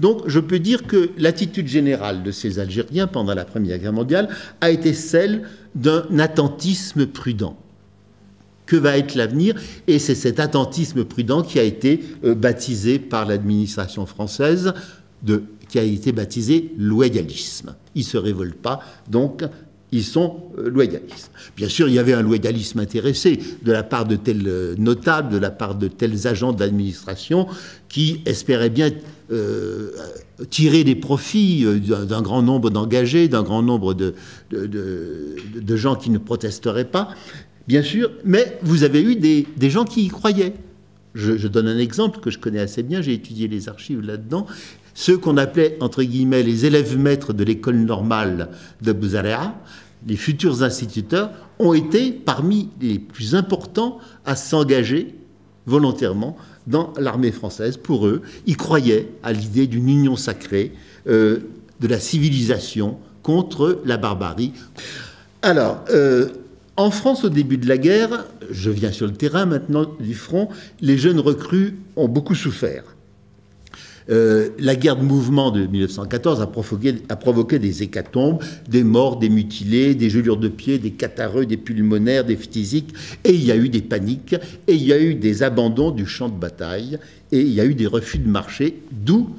Donc je peux dire que l'attitude générale de ces Algériens pendant la Première Guerre mondiale a été celle d'un attentisme prudent. Que va être l'avenir? Et c'est cet attentisme prudent qui a été baptisé par l'administration française, qui a été baptisé loyalisme. Ils ne se révoltent pas, donc ils sont loyalistes. Bien sûr, il y avait un loyalisme intéressé de la part de tels notables, de la part de tels agents d'administration qui espéraient bien tirer des profits d'un grand nombre d'engagés, d'un grand nombre de gens qui ne protesteraient pas, bien sûr, mais vous avez eu des gens qui y croyaient. Je donne un exemple que je connais assez bien, j'ai étudié les archives là-dedans. Ceux qu'on appelait, entre guillemets, les élèves maîtres de l'école normale de Bouzaréa, les futurs instituteurs, ont été parmi les plus importants à s'engager volontairement dans l'armée française. Pour eux, ils croyaient à l'idée d'une union sacrée, de la civilisation contre la barbarie. Alors, en France, au début de la guerre, je viens sur le terrain maintenant du front, les jeunes recrues ont beaucoup souffert. La guerre de mouvement de 1914 a provoqué des hécatombes, des morts, des mutilés, des gelures de pied, des catarrheux, des pulmonaires, des phtisiques, et il y a eu des paniques, et il y a eu des abandons du champ de bataille, et il y a eu des refus de marcher, d'où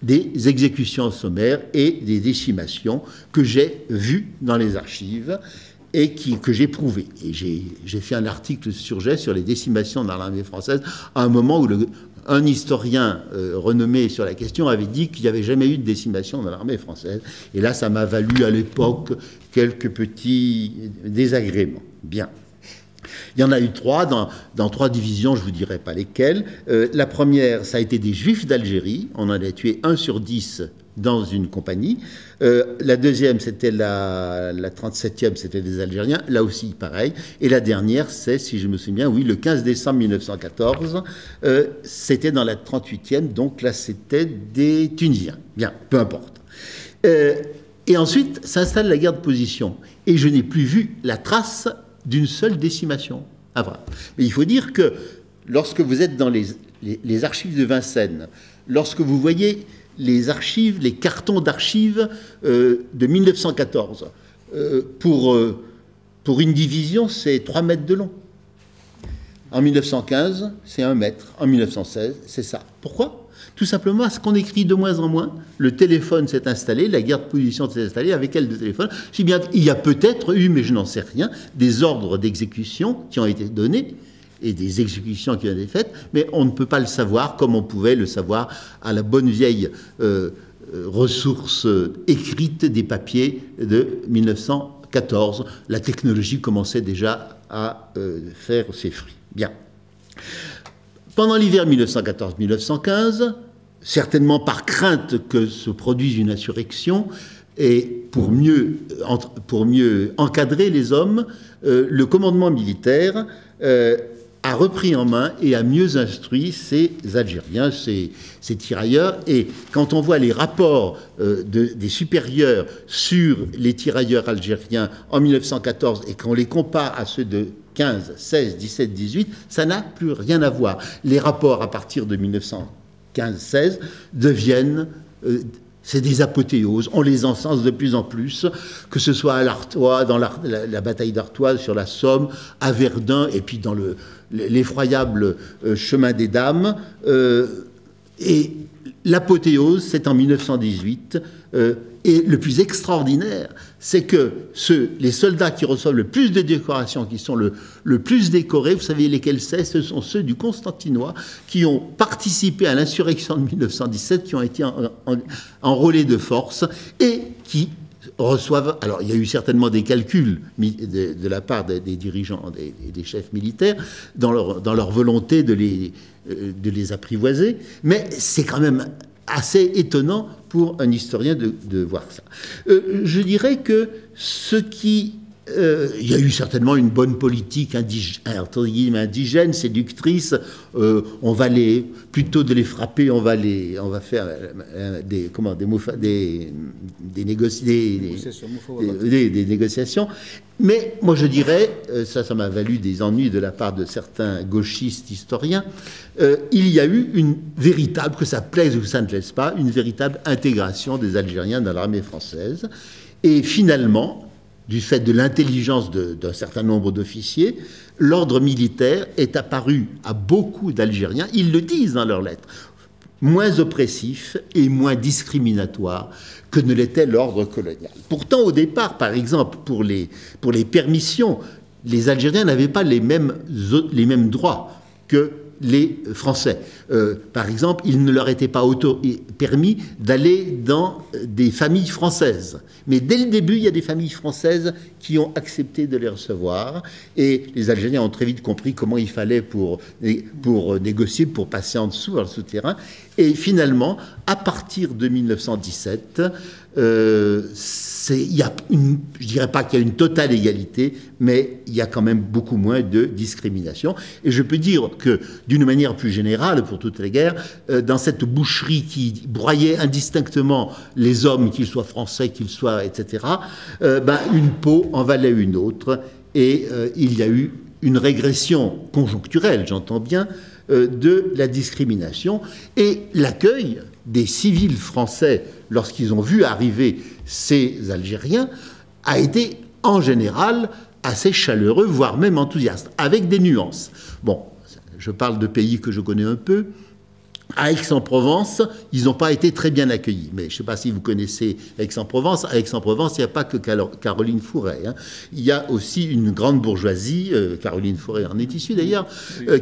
des exécutions sommaires et des décimations que j'ai vues dans les archives et que j'ai prouvées. Et j'ai fait un article sur les décimations dans l'armée française à un moment où un historien renommé sur la question avait dit qu'il n'y avait jamais eu de décimation dans l'armée française. Et là, ça m'a valu à l'époque quelques petits désagréments. Bien. Il y en a eu 3, dans 3 divisions, je ne vous dirai pas lesquelles. La première, ça a été des Juifs d'Algérie. On en a tué 1 sur 10 dans une compagnie. La deuxième, c'était la 37e, c'était des Algériens, là aussi pareil. Et la dernière, c'est, si je me souviens, oui, le 15 décembre 1914, c'était dans la 38e, donc là c'était des Tunisiens. Bien, peu importe. Et ensuite s'installe la guerre de position. Et je n'ai plus vu la trace d'une seule décimation. Ah, voilà. Mais il faut dire que lorsque vous êtes dans les archives de Vincennes, lorsque vous voyez les archives, les cartons d'archives de 1914. Pour une division, c'est 3 mètres de long. En 1915, c'est 1 mètre. En 1916, c'est ça. Pourquoi? Tout simplement parce qu'on écrit de moins en moins. Le téléphone s'est installé, la guerre de position s'est installée, avec elle le téléphone. Si bien qu'il y a peut-être eu, mais je n'en sais rien, des ordres d'exécution qui ont été donnés, et des exécutions qui ont été faites, mais on ne peut pas le savoir comme on pouvait le savoir à la bonne vieille ressource écrite des papiers de 1914. La technologie commençait déjà à faire ses fruits. Bien. Pendant l'hiver 1914-1915, certainement par crainte que se produise une insurrection, et pour mieux encadrer les hommes, le commandement militaire a repris en main et a mieux instruit ces Algériens, ces tirailleurs. Et quand on voit les rapports des supérieurs sur les tirailleurs algériens en 1914 et qu'on les compare à ceux de 15, 16, 17, 18, ça n'a plus rien à voir. Les rapports à partir de 1915-16 deviennent... c'est des apothéoses, on les encense de plus en plus, que ce soit à l'Artois, dans la bataille d'Artois, sur la Somme, à Verdun, et puis dans l'effroyable chemin des Dames. Et l'apothéose, c'est en 1918. Et le plus extraordinaire, c'est que les soldats qui reçoivent le plus de décorations, qui sont le plus décorés, vous savez lesquels c'est? Ce sont ceux du Constantinois qui ont participé à l'insurrection de 1917, qui ont été enrôlés de force et qui reçoivent... Alors, il y a eu certainement des calculs de la part des dirigeants, des chefs militaires, dans leur volonté de les apprivoiser, mais c'est quand même assez étonnant pour un historien de voir ça. Je dirais que ce qui Il y a eu certainement une bonne politique indigène, séductrice. On va plutôt de les frapper, on va faire des négociations. Mais moi je dirais, ça m'a valu des ennuis de la part de certains gauchistes historiens, il y a eu une véritable, que ça plaise ou que ça ne plaise pas, une véritable intégration des Algériens dans l'armée française. Et finalement, du fait de l'intelligence d'un certain nombre d'officiers, l'ordre militaire est apparu à beaucoup d'Algériens, ils le disent dans leurs lettres, moins oppressif et moins discriminatoire que ne l'était l'ordre colonial. Pourtant, au départ, par exemple, pour les permissions, les Algériens n'avaient pas les mêmes droits que les Français. Par exemple, il ne leur était pas permis d'aller dans des familles françaises. Mais dès le début, il y a des familles françaises qui ont accepté de les recevoir. Et les Algériens ont très vite compris comment il fallait pour négocier, pour passer en dessous, dans le souterrain. Et finalement, à partir de 1917, je ne dirais pas qu'il y a une totale égalité, mais il y a quand même beaucoup moins de discrimination. Et je peux dire que, d'une manière plus générale, pour toutes les guerres, dans cette boucherie qui broyait indistinctement les hommes, qu'ils soient français, qu'ils soient, etc., une peau en valait une autre. Et il y a eu une régression conjoncturelle, j'entends bien, de la discrimination. Et l'accueil des civils français, lorsqu'ils ont vu arriver ces Algériens, a été en général assez chaleureux, voire même enthousiaste, avec des nuances. Bon, je parle de pays que je connais un peu. À Aix-en-Provence, ils n'ont pas été très bien accueillis. Mais je ne sais pas si vous connaissez Aix-en-Provence. À Aix-en-Provence, il n'y a pas que Caroline Fourret. Hein. Il y a aussi une grande bourgeoisie, Caroline Fourret en est issue d'ailleurs,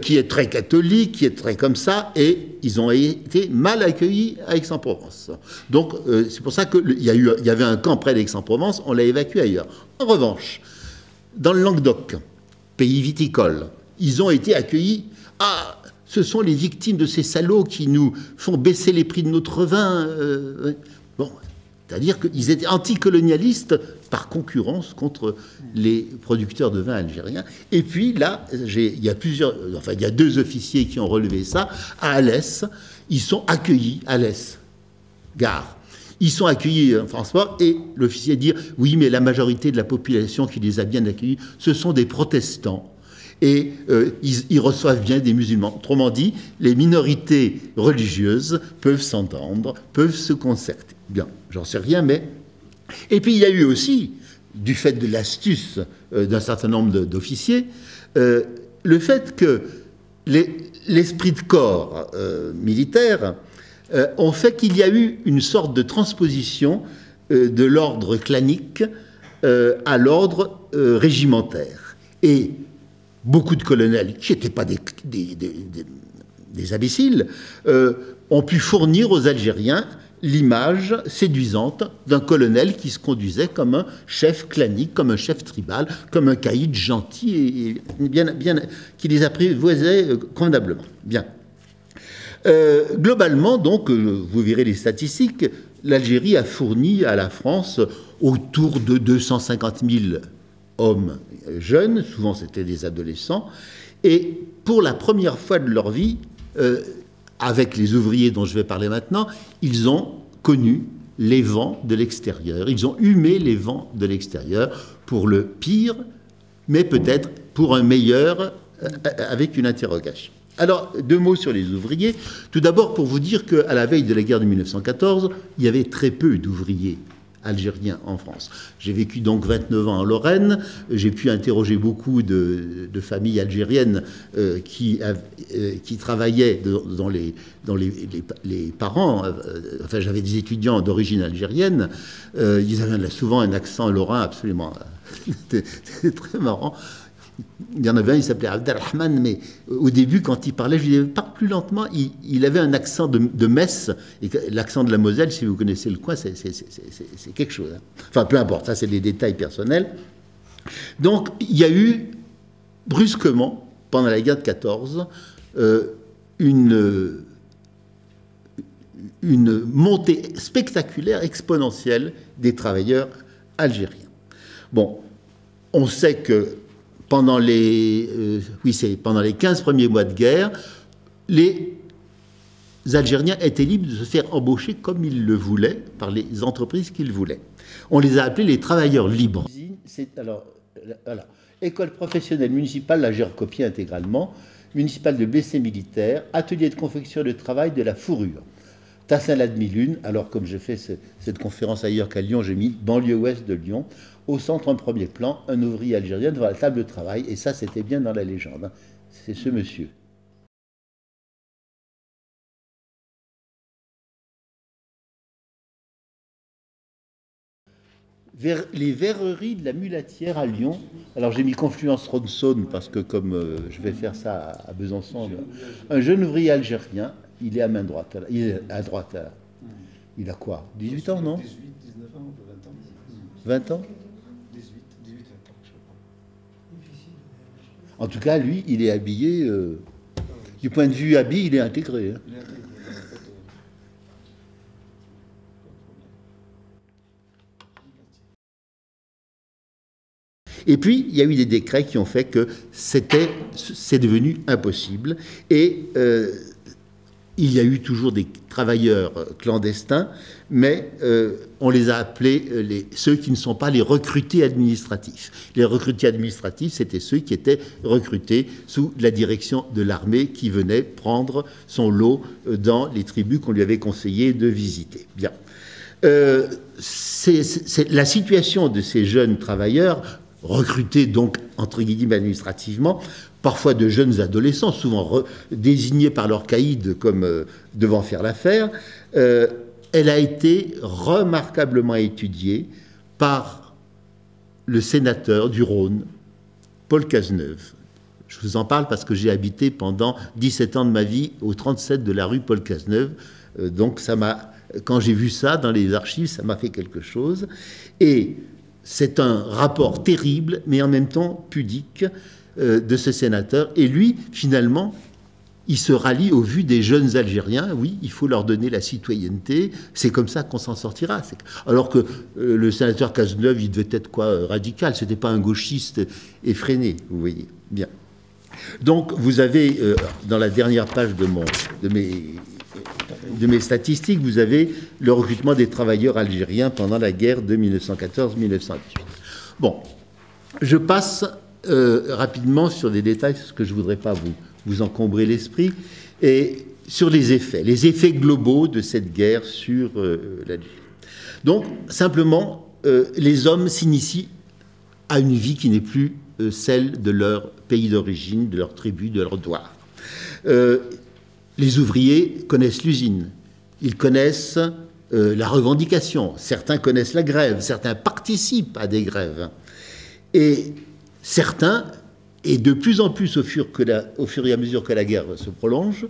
qui est très catholique, qui est très comme ça, et ils ont été mal accueillis à Aix-en-Provence. Donc, c'est pour ça qu'il y avait un camp près d'Aix-en-Provence, on l'a évacué ailleurs. En revanche, dans le Languedoc, pays viticole, ils ont été accueillis à... Ce sont les victimes de ces salauds qui nous font baisser les prix de notre vin. Bon, c'est-à-dire qu'ils étaient anticolonialistes par concurrence contre les producteurs de vin algériens. Et puis là, il y a deux officiers qui ont relevé ça. À Alès, ils sont accueillis, Alès, gare. Ils sont accueillis en transport et l'officier dit « Oui, mais la majorité de la population qui les a bien accueillis, ce sont des protestants. » Et ils reçoivent bien des musulmans. Autrement dit, les minorités religieuses peuvent s'entendre, peuvent se concerter. Bien, j'en sais rien, mais... Et puis il y a eu aussi, du fait de l'astuce d'un certain nombre d'officiers, le fait que l'esprit de corps militaire ont fait qu'il y a eu une sorte de transposition de l'ordre clanique à l'ordre régimentaire. Et beaucoup de colonels, qui n'étaient pas des imbéciles, ont pu fournir aux Algériens l'image séduisante d'un colonel qui se conduisait comme un chef clanique, comme un chef tribal, comme un caïd gentil, et qui les apprivoisait convenablement. Bien. Globalement, donc, vous verrez les statistiques, l'Algérie a fourni à la France autour de 250 000 hommes jeunes, souvent c'était des adolescents, et pour la première fois de leur vie, avec les ouvriers dont je vais parler maintenant, ils ont connu les vents de l'extérieur, ils ont humé les vents de l'extérieur pour le pire, mais peut-être pour un meilleur, avec une interrogation. Alors, deux mots sur les ouvriers. Tout d'abord, pour vous dire qu'à la veille de la guerre de 1914, il y avait très peu d'ouvriers algériens en France. J'ai vécu donc 29 ans en Lorraine, j'ai pu interroger beaucoup de familles algériennes qui travaillaient dans les parents, enfin j'avais des étudiants d'origine algérienne, ils avaient souvent un accent lorrain absolument, c'était très marrant. Il y en avait un, il s'appelait Abdelrahman, mais au début, quand il parlait, je lui disais, parle plus lentement. Il avait un accent de Metz, et l'accent de la Moselle, si vous connaissez le coin, c'est quelque chose. Hein. Enfin, peu importe, ça c'est des détails personnels. Donc, il y a eu, brusquement, pendant la guerre de 14, une montée spectaculaire, exponentielle des travailleurs algériens. Bon. on sait que pendant pendant les 15 premiers mois de guerre, les Algériens étaient libres de se faire embaucher comme ils le voulaient, par les entreprises qu'ils voulaient. On les a appelés les travailleurs libres. Alors, voilà. École professionnelle municipale, là j'ai recopié intégralement, municipale de blessés militaires, atelier de confection de travail de la fourrure. Tassin la demi-lune, alors comme j'ai fait cette conférence ailleurs qu'à Lyon, j'ai mis banlieue ouest de Lyon, au centre en premier plan, un ouvrier algérien devant la table de travail, et ça c'était bien dans la légende, hein. C'est ce monsieur. Les verreries de la Mulatière à Lyon. Alors j'ai mis Confluence Rhône-Saône parce que comme je vais faire ça à Besançon, un jeune ouvrier algérien, il est à main droite. Il est à droite. Il a quoi? 18 ans, non? 18, 19 ans, 20 ans. 20 ans? 18, 20 ans, je sais pas. En tout cas, lui, il est habillé. Du point de vue habit, il est intégré. Hein. Il est intégré. Et puis, il y a eu des décrets qui ont fait que c'est devenu impossible. Et il y a eu toujours des travailleurs clandestins, mais on les a appelés ceux qui ne sont pas les recrutés administratifs. Les recrutés administratifs, c'était ceux qui étaient recrutés sous la direction de l'armée qui venait prendre son lot dans les tribus qu'on lui avait conseillé de visiter. Bien. La situation de ces jeunes travailleurs, recrutés donc entre guillemets administrativement, parfois de jeunes adolescents, souvent désignés par leur caïd comme devant faire l'affaire, elle a été remarquablement étudiée par le sénateur du Rhône, Paul Cazeneuve. Je vous en parle parce que j'ai habité pendant 17 ans de ma vie au 37 de la rue Paul Cazeneuve, donc quand j'ai vu ça dans les archives, ça m'a fait quelque chose. Et c'est un rapport terrible, mais en même temps pudique, de ce sénateur. Et lui, finalement, il se rallie aux vues des jeunes Algériens. Oui, il faut leur donner la citoyenneté. C'est comme ça qu'on s'en sortira. Alors que le sénateur Cazeneuve, il devait être quoi, radical. C'était pas un gauchiste effréné, vous voyez. Bien. Donc, vous avez, dans la dernière page de mes statistiques, vous avez le recrutement des travailleurs algériens pendant la guerre de 1914-1918. Bon, je passe rapidement sur des détails, parce que je ne voudrais pas vous encombrer l'esprit, et sur les effets globaux de cette guerre sur l'Algérie. Donc, simplement, les hommes s'initient à une vie qui n'est plus celle de leur pays d'origine, de leur tribu, de leur douar. Les ouvriers connaissent l'usine, ils connaissent la revendication, certains connaissent la grève, certains participent à des grèves. Et certains, et de plus en plus au fur et à mesure que la guerre se prolonge,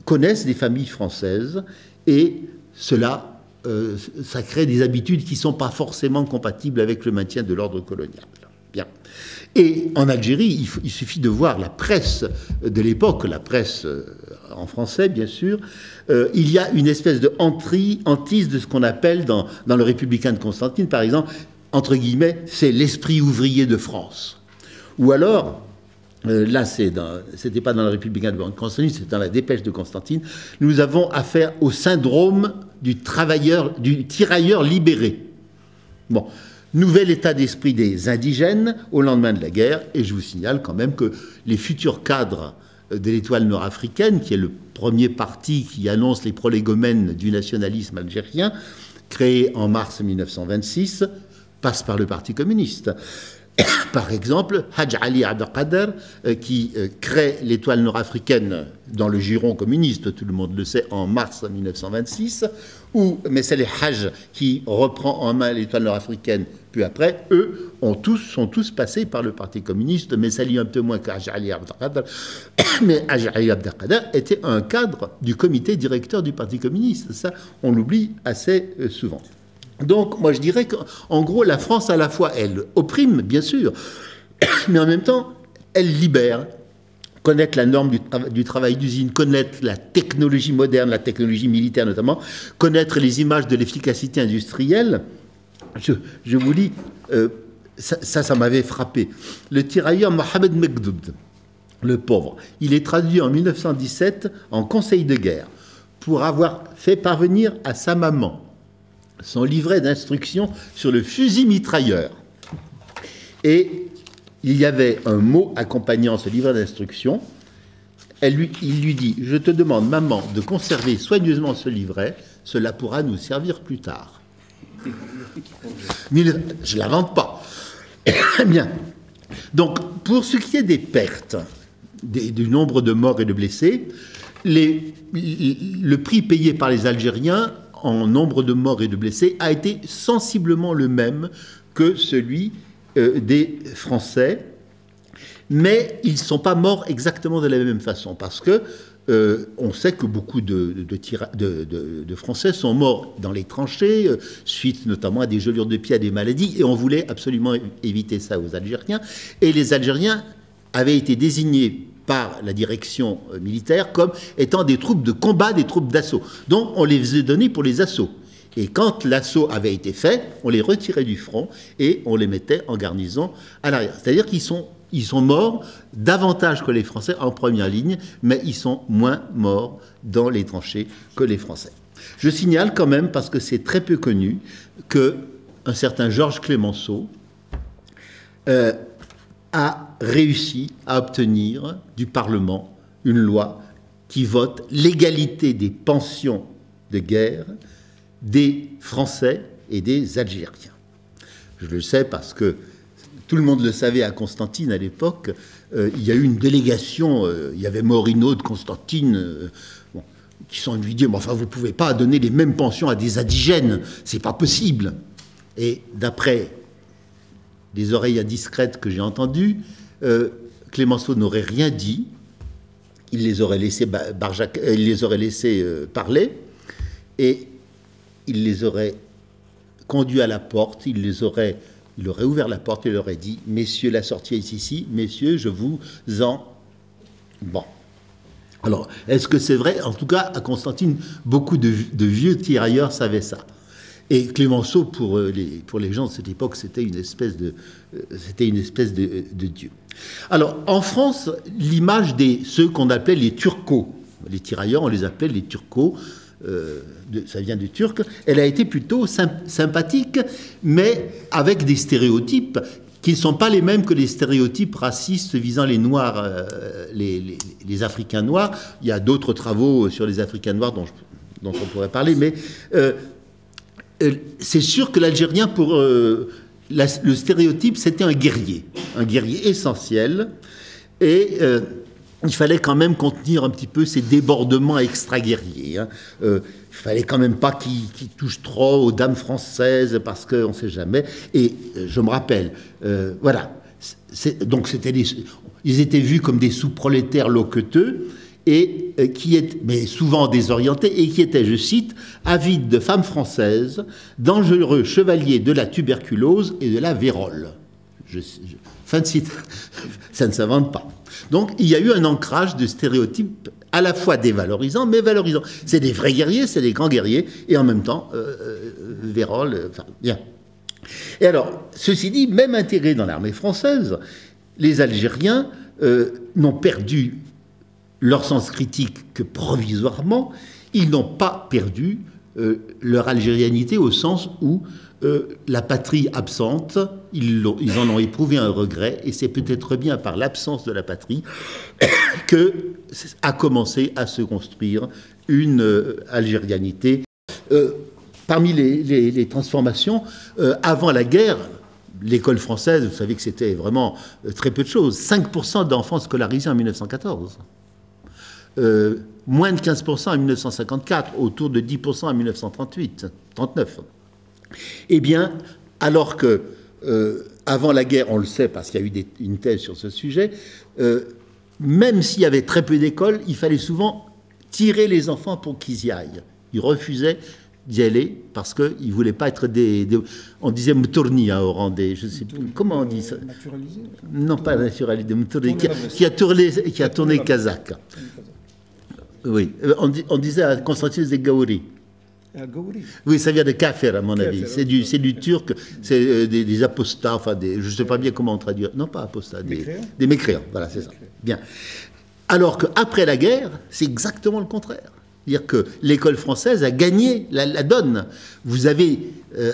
connaissent des familles françaises, et cela, ça crée des habitudes qui ne sont pas forcément compatibles avec le maintien de l'ordre colonial. Bien. Et en Algérie, il suffit de voir la presse de l'époque, la presse en français, bien sûr. Il y a une espèce de hantise de ce qu'on appelle dans le Républicain de Constantine, par exemple, entre guillemets, c'est l'esprit ouvrier de France. Ou alors, là, c'était pas dans le Républicain de Constantine, c'est dans la dépêche de Constantine, nous avons affaire au syndrome du tirailleur libéré. Bon. Nouvel état d'esprit des indigènes au lendemain de la guerre, et je vous signale quand même que les futurs cadres de l'Étoile nord-africaine, qui est le premier parti qui annonce les prolégomènes du nationalisme algérien, créé en mars 1926, passent par le Parti communiste. Par exemple, Hadj Ali Abdelkader, qui crée l'Étoile nord-africaine dans le giron communiste, tout le monde le sait, en mars 1926, ou Messaleh Hadj, qui reprend en main l'Étoile nord-africaine puis après, eux sont tous passés par le Parti communiste, Messaleh un peu moins qu'Hadj Ali Abdelkader, mais Hadj Ali Abdelkader était un cadre du comité directeur du Parti communiste. Ça, on l'oublie assez souvent. Donc, moi, je dirais qu'en gros, la France, à la fois, elle opprime, bien sûr, mais en même temps, elle libère. Connaître la norme du travail d'usine, connaître la technologie moderne, la technologie militaire notamment, connaître les images de l'efficacité industrielle. Je vous lis ça m'avait frappé. Le tirailleur Mohamed Mekdoud, le pauvre, il est traduit en 1917 en conseil de guerre pour avoir fait parvenir à sa maman son livret d'instructions sur le fusil mitrailleur. Et il y avait un mot accompagnant ce livret d'instructions. Il lui dit « Je te demande, maman, de conserver soigneusement ce livret, cela pourra nous servir plus tard. » Je ne l'invente pas. Bien. Donc, pour ce qui est des pertes, du nombre de morts et de blessés, le prix payé par les Algériens en nombre de morts et de blessés a été sensiblement le même que celui des Français, mais ils ne sont pas morts exactement de la même façon, parce que on sait que beaucoup de Français sont morts dans les tranchées, suite notamment à des gelures de pied, à des maladies, et on voulait absolument éviter ça aux Algériens. Et les Algériens avaient été désignés par la direction militaire comme étant des troupes de combat, des troupes d'assaut. Donc on les faisait donner pour les assauts. Et quand l'assaut avait été fait, on les retirait du front et on les mettait en garnison à l'arrière. C'est-à-dire qu'ils sont morts davantage que les Français en première ligne, mais ils sont moins morts dans les tranchées que les Français. Je signale quand même, parce que c'est très peu connu, qu'un certain Georges Clemenceau a réussi à obtenir du Parlement une loi qui vote l'égalité des pensions de guerre des Français et des Algériens. Je le sais parce que tout le monde le savait à Constantine à l'époque. Il y a eu une délégation, il y avait Morino de Constantine, qui sont lui dire, enfin, vous ne pouvez pas donner les mêmes pensions à des indigènes, c'est pas possible. Et d'après des oreilles indiscrètes que j'ai entendues, Clemenceau n'aurait rien dit, il les aurait laissés parler, et il les aurait conduits à la porte, il aurait ouvert la porte et il aurait dit « Messieurs, la sortie est ici, messieurs, je vous en... » Bon. Alors, est-ce que c'est vrai? En tout cas, à Constantine, beaucoup de vieux tirailleurs savaient ça. Et Clemenceau, pour les gens de cette époque, c'était une espèce de dieu. Alors, en France, l'image de ceux qu'on appelait les turcos, les tirailleurs, on les appelait les turcos, ça vient du turc, elle a été plutôt sympathique, mais avec des stéréotypes qui ne sont pas les mêmes que les stéréotypes racistes visant les Noirs, les Africains noirs. Il y a d'autres travaux sur les Africains noirs dont on pourrait parler, mais c'est sûr que l'Algérien, pour le stéréotype, c'était un guerrier essentiel, et il fallait quand même contenir un petit peu ces débordements extra-guerriers. Hein. Il fallait quand même pas qu'il touche trop aux dames françaises, parce qu'on ne sait jamais. Et je me rappelle, voilà. Donc ils étaient vus comme des sous-prolétaires loqueteux, et mais souvent désorientés, et qui étaient, je cite, avides de femmes françaises, dangereux chevaliers de la tuberculose et de la vérole. Fin de cite. Ça ne s'invente pas. Donc, il y a eu un ancrage de stéréotypes à la fois dévalorisants, mais valorisants. C'est des vrais guerriers, c'est des grands guerriers, et en même temps, vérole, enfin, bien. Et alors, ceci dit, même intégrés dans l'armée française, les Algériens n'ont perdu leur sens critique que provisoirement. Ils n'ont pas perdu leur algérianité au sens où la patrie absente, ils en ont éprouvé un regret, et c'est peut-être bien par l'absence de la patrie que a commencé à se construire une algérianité. Parmi les transformations, avant la guerre, l'école française, vous savez que c'était vraiment très peu de choses. 5% d'enfants scolarisés en 1914. Moins de 15% en 1954, autour de 10% en 1939. Eh bien, alors que, avant la guerre, on le sait parce qu'il y a eu une thèse sur ce sujet, même s'il y avait très peu d'écoles, il fallait souvent tirer les enfants pour qu'ils y aillent. Ils refusaient d'y aller parce qu'ils ne voulaient pas être on disait moutourni au rang des... Je ne sais plus, comment on dit ça? Naturalisé? Non, pas naturalisé, des moutourni, qui a tourné kazakh. Oui, on disait à Constantine Zegaouri. Gauri. Oui, ça vient de kafir, à mon avis. Kafir, C'est du turc, c'est des apostats, enfin, je ne sais pas bien comment on traduit. Non, pas apostats, des mécréants. Voilà, c'est ça. Bien. Alors qu'après la guerre, c'est exactement le contraire. C'est-à-dire que l'école française a gagné la donne. Vous avez,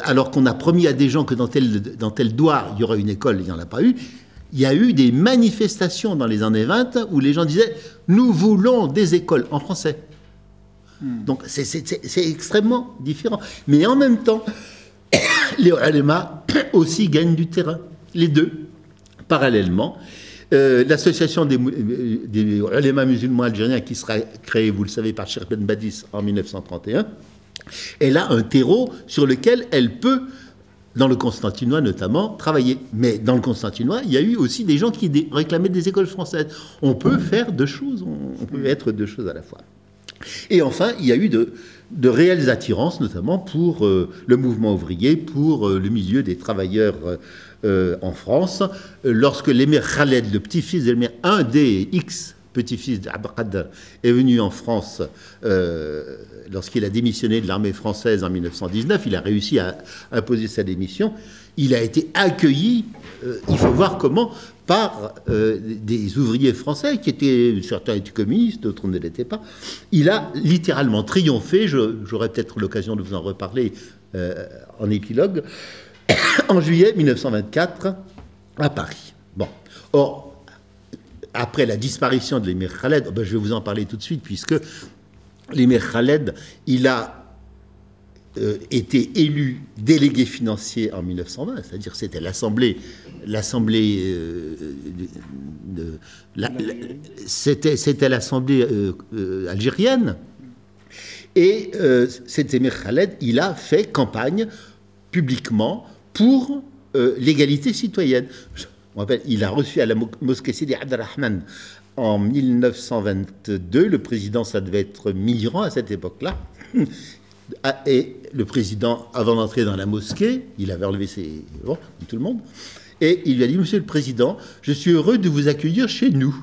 alors qu'on a promis à des gens que dans tel douar, il y aurait une école, il n'y en a pas eu, il y a eu des manifestations dans les années 20 où les gens disaient « Nous voulons des écoles en français ». Donc c'est extrêmement différent. Mais en même temps, les ulémas aussi gagnent du terrain. Les deux, parallèlement. L'association des ulémas musulmans algériens qui sera créée, vous le savez, par Cheikh Ben Badis en 1931, elle a un terreau sur lequel elle peut, dans le Constantinois notamment, travailler. Mais dans le Constantinois, il y a eu aussi des gens qui réclamaient des écoles françaises. On peut faire deux choses, on peut être deux choses à la fois. Et enfin, il y a eu de réelles attirances, notamment pour le mouvement ouvrier, pour le milieu des travailleurs en France. Lorsque l'émir Khaled, le petit-fils de l'émir, un des X petit-fils d'Abqad, est venu en France lorsqu'il a démissionné de l'armée française en 1919, il a réussi à imposer sa démission. Il a été accueilli, il faut voir comment, par des ouvriers français qui étaient, certains étaient communistes, d'autres ne l'étaient pas. Il a littéralement triomphé, j'aurai peut-être l'occasion de vous en reparler en épilogue, en juillet 1924 à Paris. Bon. Or, après la disparition de l'émir Khaled, je vais vous en parler tout de suite, puisque l'émir Khaled, il a été élu délégué financier en 1920, c'est-à-dire c'était c'était l'assemblée algérienne, et cet émir Khaled, il a fait campagne publiquement pour l'égalité citoyenne. Je me rappelle, il a reçu à la mosquée Sidi Abdelrahman en 1922, le président, ça devait être Mitterrand à cette époque-là. Et le président, avant d'entrer dans la mosquée, il avait enlevé ses... Bon, comme tout le monde. Et il lui a dit, Monsieur le Président, je suis heureux de vous accueillir chez nous.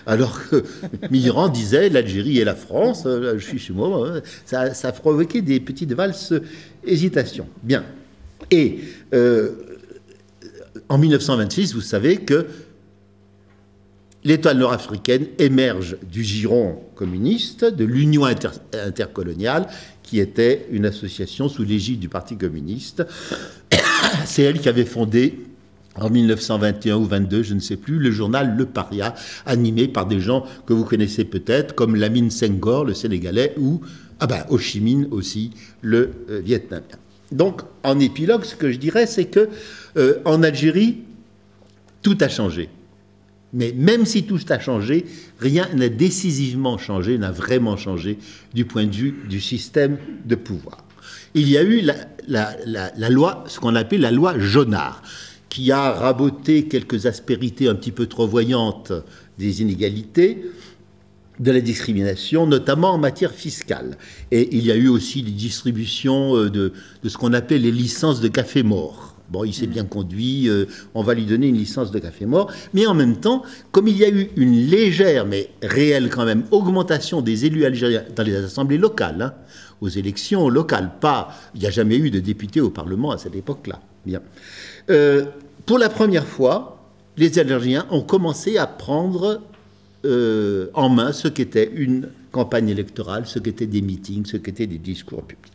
Alors que Mitterrand disait, l'Algérie et la France, je suis chez moi. Ça a provoqué des petites valses hésitations. Bien. Et en 1926, vous savez que l'étoile nord-africaine émerge du giron communiste, de l'Union intercoloniale, qui était une association sous l'égide du Parti communiste. C'est elle qui avait fondé, en 1921 ou 22, je ne sais plus, le journal Le Paria, animé par des gens que vous connaissez peut-être, comme Lamine Senghor, le Sénégalais, ou Ho Chi Minh aussi, le Vietnamien. Donc, en épilogue, ce que je dirais, c'est que en Algérie, tout a changé. Mais même si tout a changé, rien n'a décisivement changé, n'a vraiment changé du point de vue du système de pouvoir. Il y a eu la loi, ce qu'on appelle la loi Jonard, qui a raboté quelques aspérités un petit peu trop voyantes des inégalités, de la discrimination, notamment en matière fiscale. Et il y a eu aussi des distributions de ce qu'on appelle les licences de café mort. Bon, il s'est bien conduit, on va lui donner une licence de café mort. Mais en même temps, comme il y a eu une légère, mais réelle quand même, augmentation des élus algériens dans les assemblées locales, aux élections locales, il n'y a jamais eu de députés au Parlement à cette époque-là. Bien. Pour la première fois, les Algériens ont commencé à prendre en main ce qu'était une campagne électorale, ce qu'étaient des meetings, ce qu'étaient des discours publics.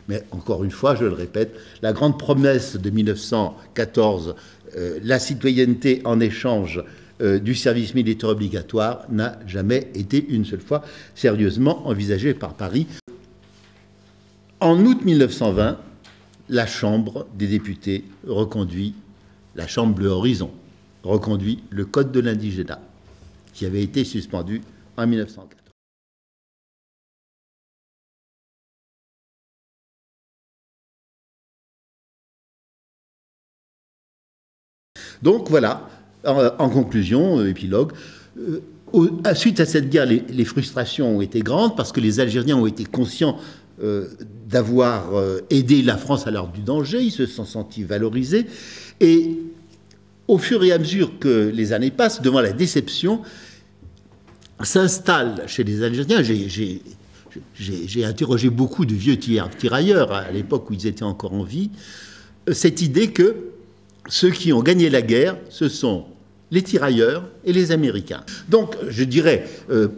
Mais encore une fois, je le répète, la grande promesse de 1914, la citoyenneté en échange du service militaire obligatoire, n'a jamais été une seule fois sérieusement envisagée par Paris. En août 1920, la Chambre des députés reconduit, la Chambre Bleu Horizon, reconduit le Code de l'indigénat, qui avait été suspendu en 1914. Donc voilà, en conclusion, épilogue, suite à cette guerre, les frustrations ont été grandes parce que les Algériens ont été conscients d'avoir aidé la France à l'heure du danger, ils se sont sentis valorisés, et au fur et à mesure que les années passent, devant la déception, s'installe chez les Algériens, j'ai interrogé beaucoup de vieux tirailleurs à l'époque où ils étaient encore en vie, cette idée que ceux qui ont gagné la guerre, ce sont les tirailleurs et les Américains. Donc, je dirais,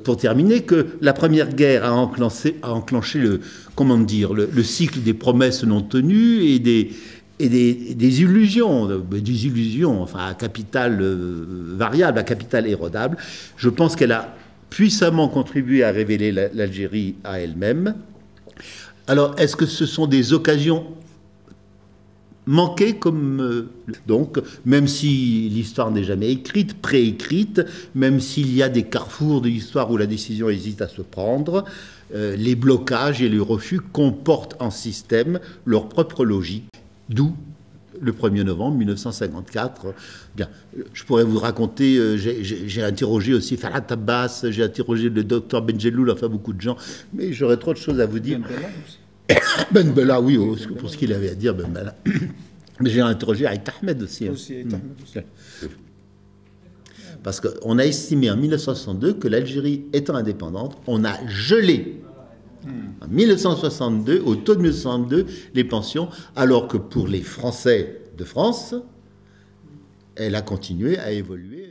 pour terminer, que la Première Guerre a enclenché le cycle des promesses non tenues et des illusions, enfin, à capital variable, à capital érodable. Je pense qu'elle a puissamment contribué à révéler l'Algérie à elle-même. Alors, est-ce que ce sont des occasions manquées donc, même si l'histoire n'est jamais écrite, préécrite, même s'il y a des carrefours de l'histoire où la décision hésite à se prendre, les blocages et les refus comportent en système leur propre logique, d'où le 1er novembre 1954. Bien, je pourrais vous raconter, j'ai interrogé aussi Farhat Abbas, j'ai interrogé le docteur Benjeloul, enfin beaucoup de gens, mais j'aurais trop de choses à vous dire. Ben Bella, oui, pour ce qu'il avait à dire, Ben Bella. Mais j'ai interrogé Aït Ahmed aussi. Parce qu'on a estimé en 1962 que l'Algérie étant indépendante, on a gelé en 1962, au taux de 1962, les pensions, alors que pour les Français de France, elle a continué à évoluer.